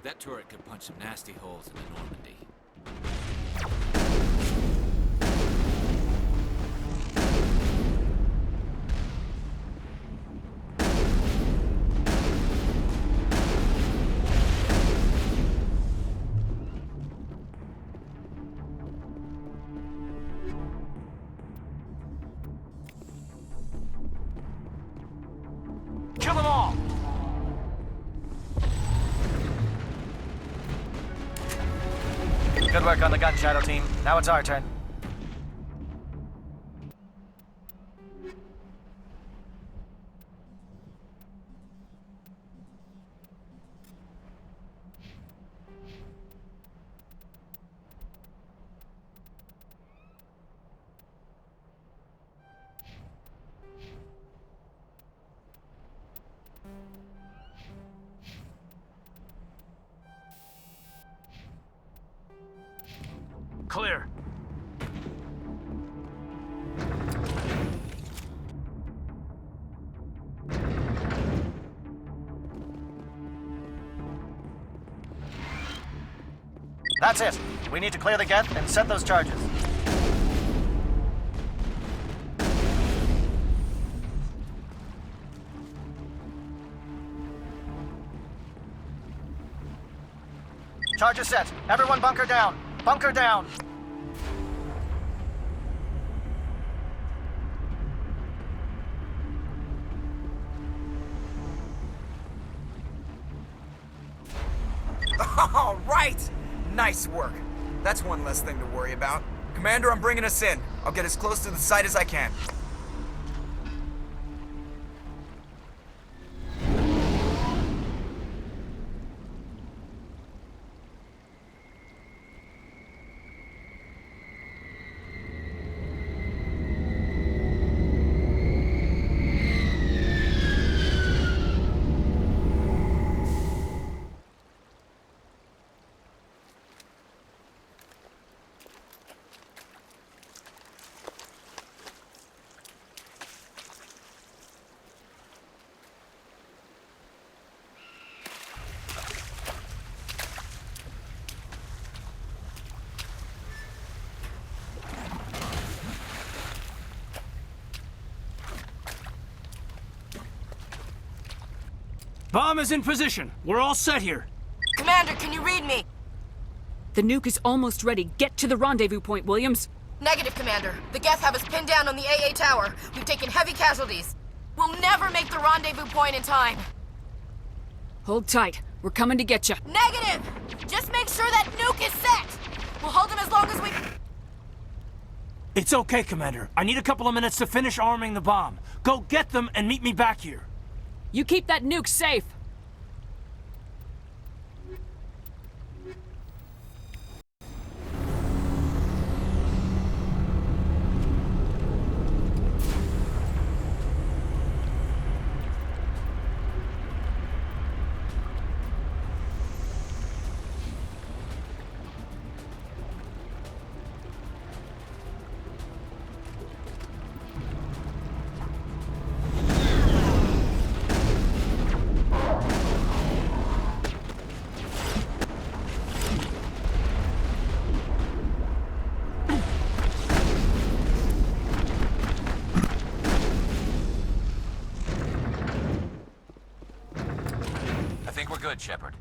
That turret could punch some nasty holes in the Normandy. Kill them all! Good work on the gun, Shadow Team. Now it's our turn. Clear. That's it. We need to clear the geth and set those charges. Charges set. Everyone bunker down. Bunker down. All right! Nice work. That's one less thing to worry about. Commander, I'm bringing us in. I'll get as close to the site as I can. Bomb is in position. We're all set here. Commander, can you read me? The nuke is almost ready. Get to the rendezvous point, Williams. Negative, Commander. The Geth have us pinned down on the AA tower. We've taken heavy casualties. We'll never make the rendezvous point in time. Hold tight. We're coming to get you. Negative! Just make sure that nuke is set! We'll hold them as long as we... It's okay, Commander. I need a couple of minutes to finish arming the bomb. Go get them and meet me back here. You keep that nuke safe. I think we're good, Shepard.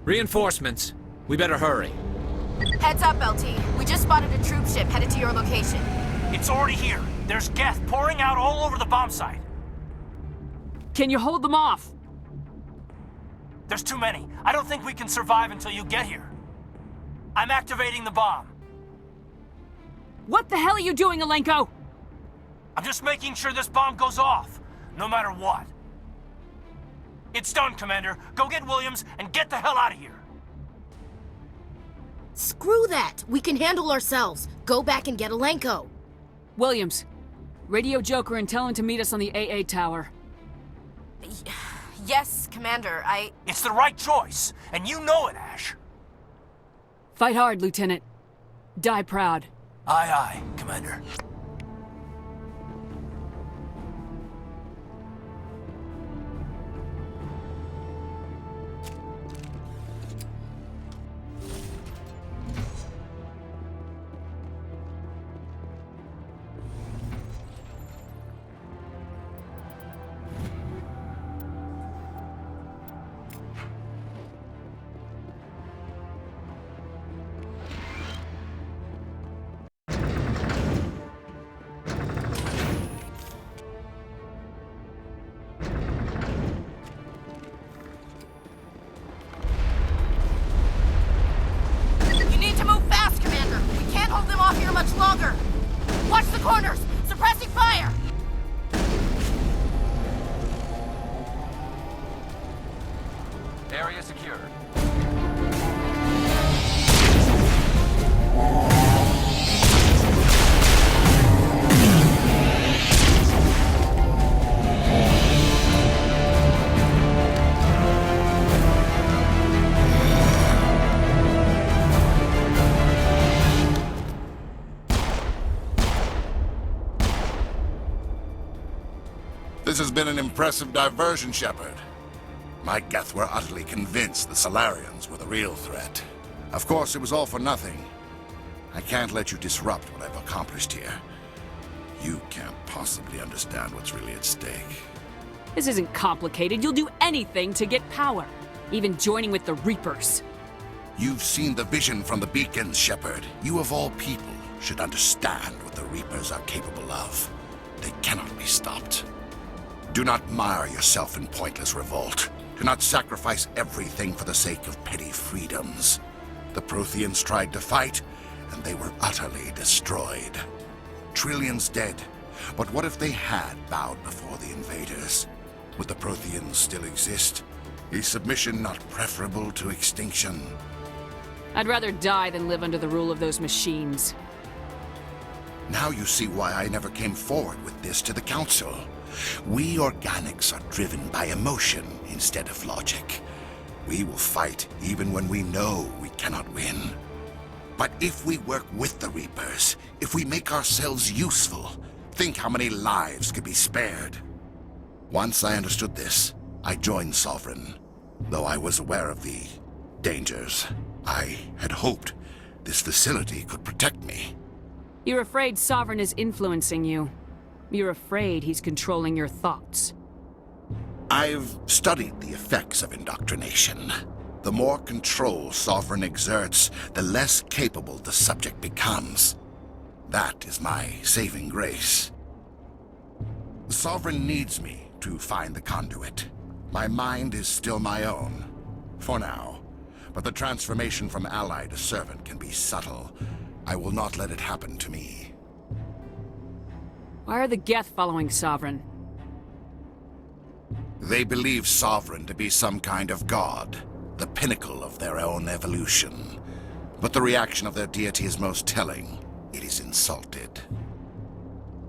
Reinforcements. We better hurry. Heads up, LT. We just spotted a troop ship headed to your location. It's already here. There's geth pouring out all over the bomb site. Can you hold them off? There's too many. I don't think we can survive until you get here. I'm activating the bomb. What the hell are you doing, Alenko? I'm just making sure this bomb goes off, no matter what. It's done, Commander. Go get Williams and get the hell out of here. Screw that! We can handle ourselves. Go back and get Alenko. Williams, radio Joker and tell him to meet us on the AA tower. Yes, Commander, It's the right choice, and you know it, Ash. Fight hard, Lieutenant. Die proud. Aye, aye, Commander. You need to move fast, Commander. We can't hold them off here much longer. Watch the corners! Suppressing fire! Area secured. This has been an impressive diversion, Shepard. My Geth were utterly convinced the Solarians were the real threat. Of course, it was all for nothing. I can't let you disrupt what I've accomplished here. You can't possibly understand what's really at stake. This isn't complicated. You'll do anything to get power. Even joining with the Reapers. You've seen the vision from the beacons, Shepard. You of all people should understand what the Reapers are capable of. They cannot be stopped. Do not mire yourself in pointless revolt. Do not sacrifice everything for the sake of petty freedoms. The Protheans tried to fight, and they were utterly destroyed. Trillions dead, but what if they had bowed before the invaders? Would the Protheans still exist? Is submission not preferable to extinction? I'd rather die than live under the rule of those machines. Now you see why I never came forward with this to the Council. We organics are driven by emotion instead of logic. We will fight even when we know we cannot win. But if we work with the Reapers, if we make ourselves useful, think how many lives could be spared. Once I understood this, I joined Sovereign. Though I was aware of the dangers, I had hoped this facility could protect me. You're afraid Sovereign is influencing you. You're afraid he's controlling your thoughts. I've studied the effects of indoctrination. The more control Sovereign exerts, the less capable the subject becomes. That is my saving grace. Sovereign needs me to find the conduit. My mind is still my own, for now. But the transformation from ally to servant can be subtle. I will not let it happen to me. Why are the Geth following Sovereign? They believe Sovereign to be some kind of god, the pinnacle of their own evolution. But the reaction of their deity is most telling. It is insulted.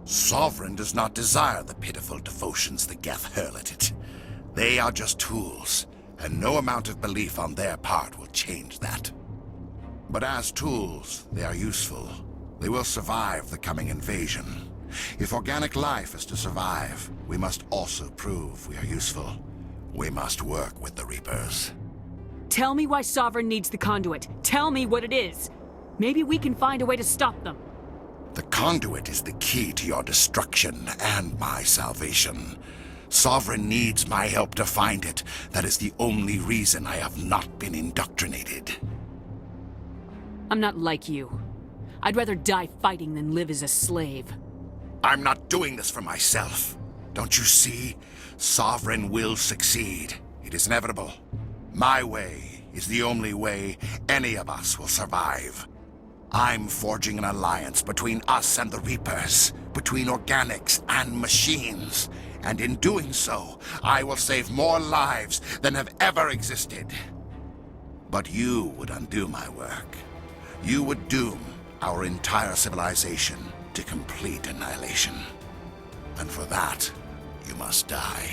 Sovereign does not desire the pitiful devotions the Geth hurl at it. They are just tools, and no amount of belief on their part will change that. But as tools, they are useful. They will survive the coming invasion. If organic life is to survive, we must also prove we are useful. We must work with the Reapers. Tell me why Sovereign needs the conduit. Tell me what it is. Maybe we can find a way to stop them. The conduit is the key to your destruction and my salvation. Sovereign needs my help to find it. That is the only reason I have not been indoctrinated. I'm not like you. I'd rather die fighting than live as a slave. I'm not doing this for myself. Don't you see? Sovereign will succeed. It is inevitable. My way is the only way any of us will survive. I'm forging an alliance between us and the Reapers. between organics and machines. And in doing so, I will save more lives than have ever existed. But you would undo my work. You would doom our entire civilization to complete annihilation. And for that, you must die.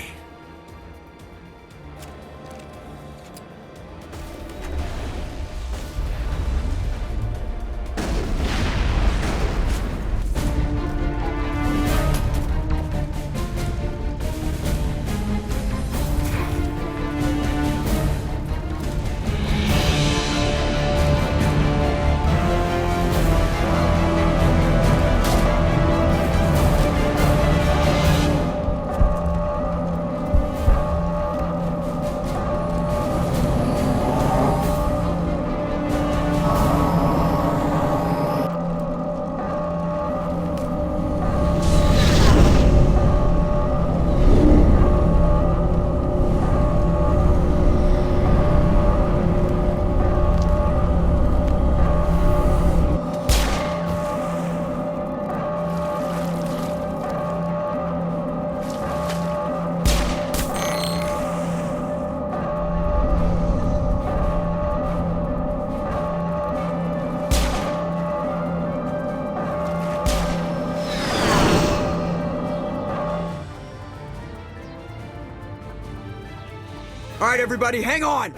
All right, everybody, hang on!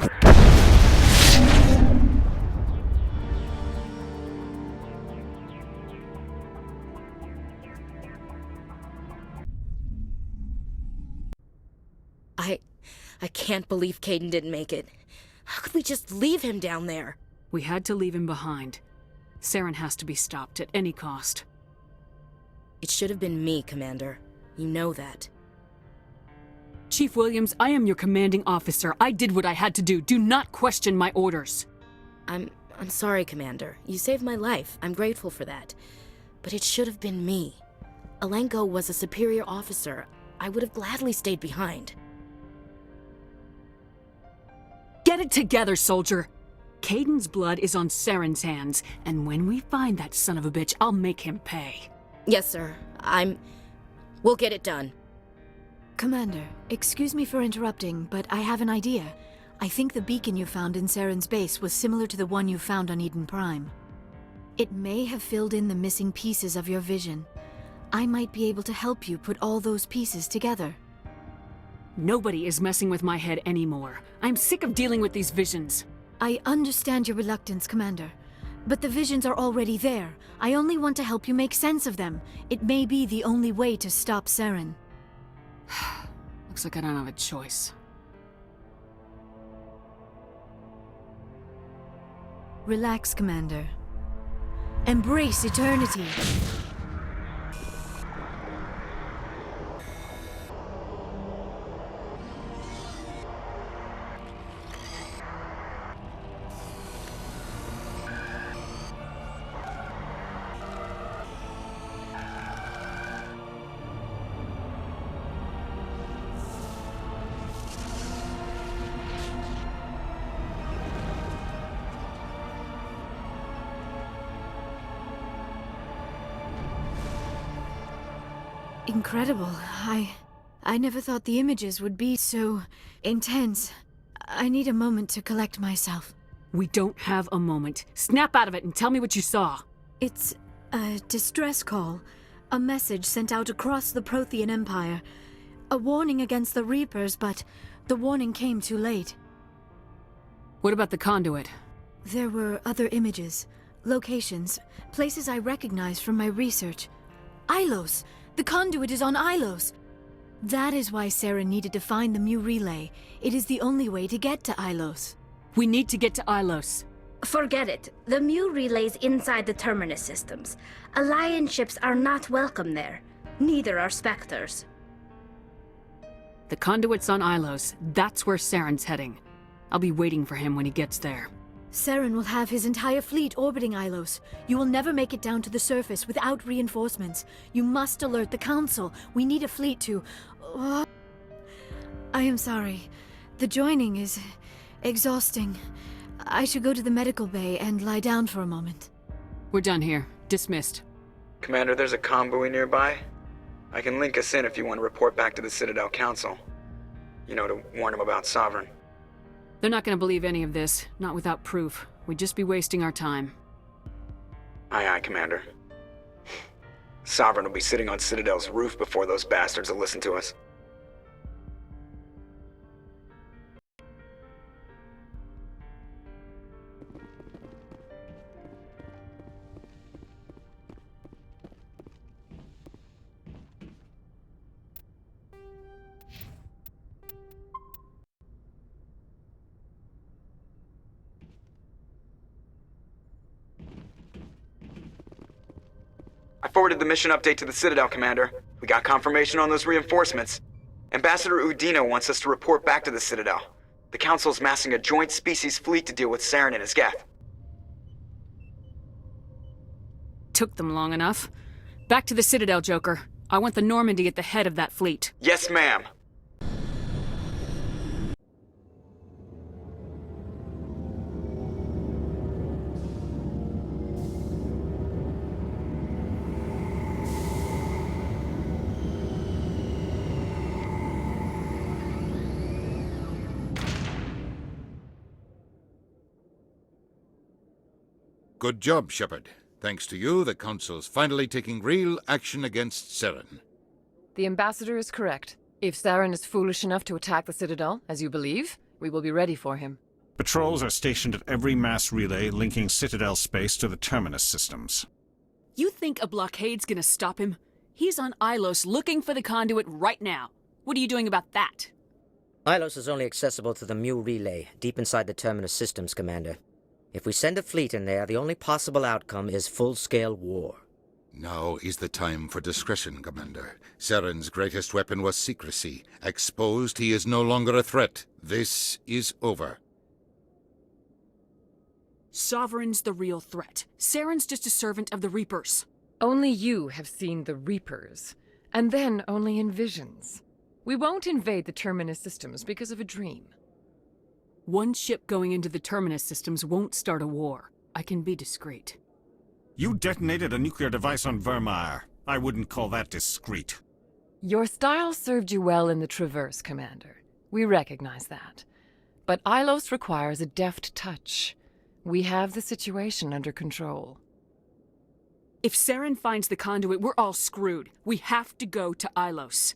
I can't believe Caden didn't make it. How could we just leave him down there? We had to leave him behind. Saren has to be stopped at any cost. It should have been me, Commander. You know that. Chief Williams, I am your commanding officer. I did what I had to do. Do not question my orders. I'm sorry, Commander. You saved my life. I'm grateful for that. But it should have been me. Alenko was a superior officer. I would have gladly stayed behind. Get it together, soldier. Caden's blood is on Saren's hands, and when we find that son of a bitch, I'll make him pay. Yes, sir. We'll get it done. Commander, excuse me for interrupting, but I have an idea. I think the beacon you found in Saren's base was similar to the one you found on Eden Prime. It may have filled in the missing pieces of your vision. I might be able to help you put all those pieces together. Nobody is messing with my head anymore. I'm sick of dealing with these visions. I understand your reluctance, Commander. But the visions are already there. I only want to help you make sense of them. It may be the only way to stop Saren. Looks like I don't have a choice. Relax, Commander. Embrace eternity. Incredible. I never thought the images would be so intense. I need a moment to collect myself. We don't have a moment. Snap out of it and tell me what you saw. It's a distress call. A message sent out across the Prothean Empire. A warning against the Reapers, but the warning came too late. What about the conduit? There were other images, locations, places I recognized from my research. Ilos! The conduit is on Ilos! That is why Saren needed to find the Mu relay. It is the only way to get to Ilos. We need to get to Ilos. Forget it. The Mu relay's inside the Terminus systems. Alliance ships are not welcome there. Neither are Spectres. The conduit's on Ilos. That's where Saren's heading. I'll be waiting for him when he gets there. Saren will have his entire fleet orbiting Ilos. You will never make it down to the surface without reinforcements. You must alert the Council. We need a fleet to... I am sorry. The joining is exhausting. I should go to the medical bay and lie down for a moment. We're done here. Dismissed. Commander, there's a convoy nearby. I can link us in if you want to report back to the Citadel Council. You know, to warn them about Sovereign. They're not gonna believe any of this, not without proof. We'd just be wasting our time. Aye, aye, Commander. Sovereign will be sitting on Citadel's roof before those bastards will listen to us. I forwarded the mission update to the Citadel, Commander. We got confirmation on those reinforcements. Ambassador Udina wants us to report back to the Citadel. The Council's massing a joint species fleet to deal with Saren and his Geth. Took them long enough. Back to the Citadel, Joker. I want the Normandy at the head of that fleet. Yes, ma'am. Good job, Shepard. Thanks to you, the Council's finally taking real action against Saren. The Ambassador is correct. If Saren is foolish enough to attack the Citadel, as you believe, we will be ready for him. Patrols are stationed at every mass relay linking Citadel space to the Terminus systems. You think a blockade's gonna stop him? He's on Ilos looking for the conduit right now. What are you doing about that? Ilos is only accessible to the Mu relay, deep inside the Terminus systems, Commander. If we send a fleet in there, the only possible outcome is full-scale war. Now is the time for discretion, Commander. Saren's greatest weapon was secrecy. Exposed, he is no longer a threat. This is over. Sovereign's the real threat. Saren's just a servant of the Reapers. Only you have seen the Reapers, and then only in visions. We won't invade the Terminus systems because of a dream. One ship going into the Terminus systems won't start a war. I can be discreet. You detonated a nuclear device on Vermeer. I wouldn't call that discreet. Your style served you well in the Traverse, Commander. We recognize that. But Ilos requires a deft touch. We have the situation under control. If Saren finds the conduit, we're all screwed. We have to go to Ilos.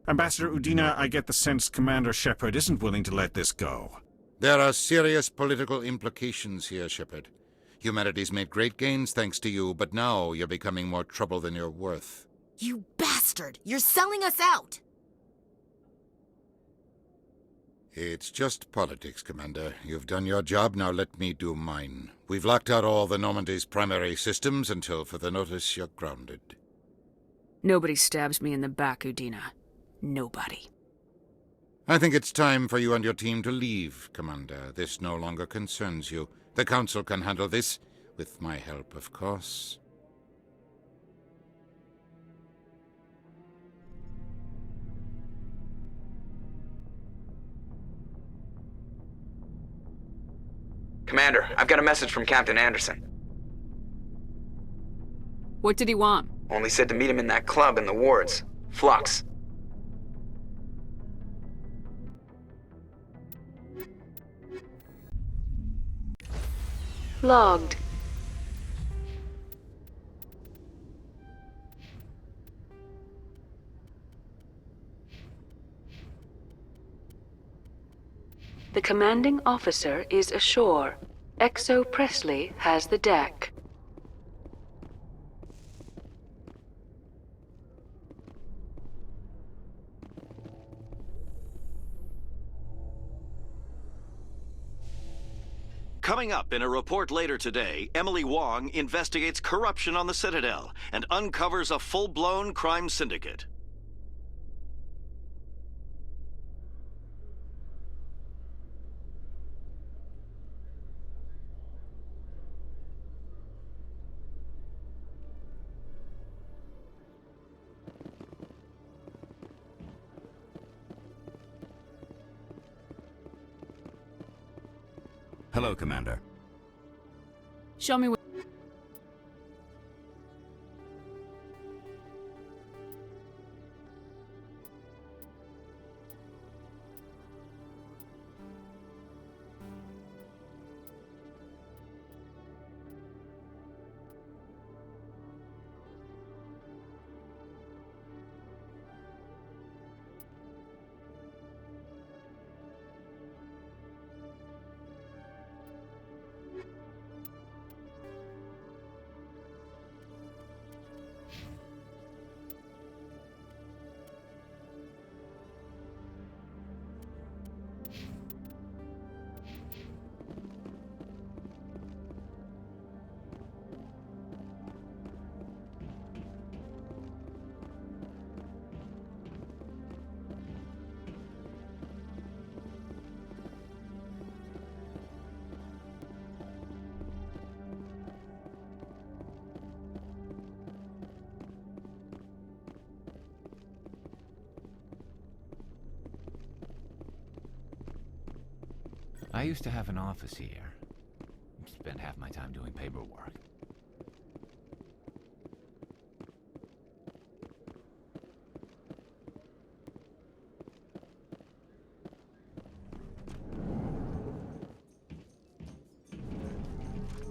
Ambassador Udina, I get the sense Commander Shepard isn't willing to let this go. There are serious political implications here, Shepard. Humanity's made great gains thanks to you, but now you're becoming more trouble than you're worth. You bastard! You're selling us out! It's just politics, Commander. You've done your job, now let me do mine. We've locked out all the Normandy's primary systems until further notice you're grounded. Nobody stabs me in the back, Udina. Nobody. I think it's time for you and your team to leave, Commander. This no longer concerns you. The Council can handle this, with my help, of course. Commander, I've got a message from Captain Anderson. What did he want? Only said to meet him in that club in the wards. Flux. Logged. The commanding officer is ashore. Exo Presley has the deck. Coming up in a report later today, Emily Wong investigates corruption on the Citadel and uncovers a full-blown crime syndicate. Hello, Commander. Show me I used to have an office here. Spent half my time doing paperwork.